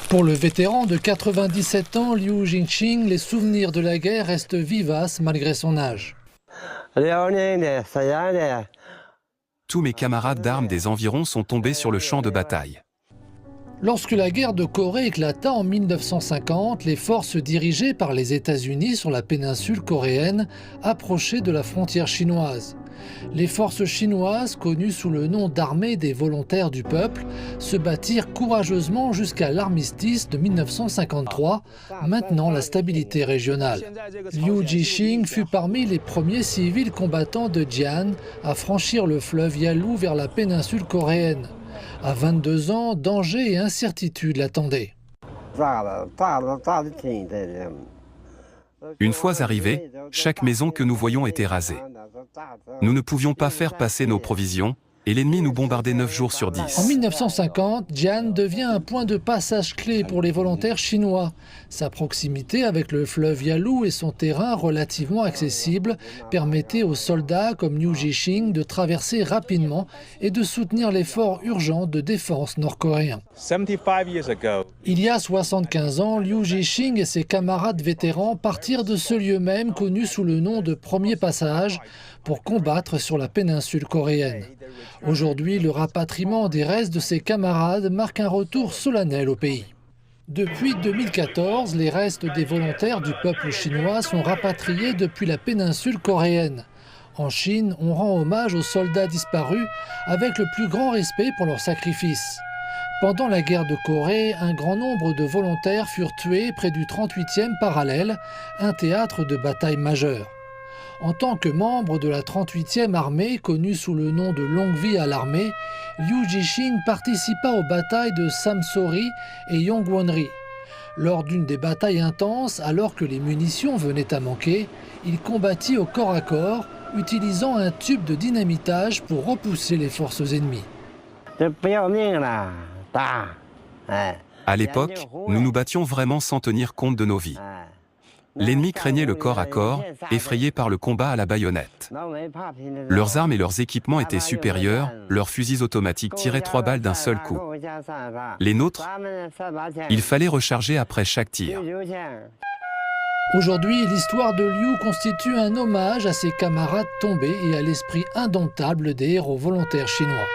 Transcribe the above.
Pour le vétéran de 97 ans, Liu Jingqing, les souvenirs de la guerre restent vivaces malgré son âge. Tous mes camarades d'armes des environs sont tombés sur le champ de bataille. Lorsque la guerre de Corée éclata en 1950, les forces dirigées par les États-Unis sur la péninsule coréenne approchaient de la frontière chinoise. Les forces chinoises, connues sous le nom d'Armée des volontaires du peuple, se battirent courageusement jusqu'à l'armistice de 1953, maintenant la stabilité régionale. Liu Jingqing fut parmi les premiers civils combattants de Jian à franchir le fleuve Yalu vers la péninsule coréenne. À 22 ans, danger et incertitude l'attendaient. Une fois arrivés, chaque maison que nous voyions était rasée. Nous ne pouvions pas faire passer nos provisions, et l'ennemi nous bombardait 9 jours sur 10. En 1950, Jian devient un point de passage clé pour les volontaires chinois. Sa proximité avec le fleuve Yalu et son terrain relativement accessible permettaient aux soldats comme Liu Jingqing de traverser rapidement et de soutenir l'effort urgent de défense nord-coréen. Il y a 75 ans, Liu Jingqing et ses camarades vétérans partirent de ce lieu même connu sous le nom de Premier Passage pour combattre sur la péninsule coréenne. Aujourd'hui, le rapatriement des restes de ses camarades marque un retour solennel au pays. Depuis 2014, les restes des volontaires du peuple chinois sont rapatriés depuis la péninsule coréenne. En Chine, on rend hommage aux soldats disparus avec le plus grand respect pour leur sacrifice. Pendant la guerre de Corée, un grand nombre de volontaires furent tués près du 38e parallèle, un théâtre de bataille majeure. En tant que membre de la 38e armée, connue sous le nom de Longue Vie à l'armée, Liu Jingqing participa aux batailles de Samsori et Yongwon-ri. Lors d'une des batailles intenses, alors que les munitions venaient à manquer, il combattit au corps à corps, utilisant un tube de dynamitage pour repousser les forces ennemies. À l'époque, nous nous battions vraiment sans tenir compte de nos vies. L'ennemi craignait le corps à corps, effrayé par le combat à la baïonnette. Leurs armes et leurs équipements étaient supérieurs, leurs fusils automatiques tiraient 3 balles d'un seul coup. Les nôtres, il fallait recharger après chaque tir. Aujourd'hui, l'histoire de Liu constitue un hommage à ses camarades tombés et à l'esprit indomptable des héros volontaires chinois.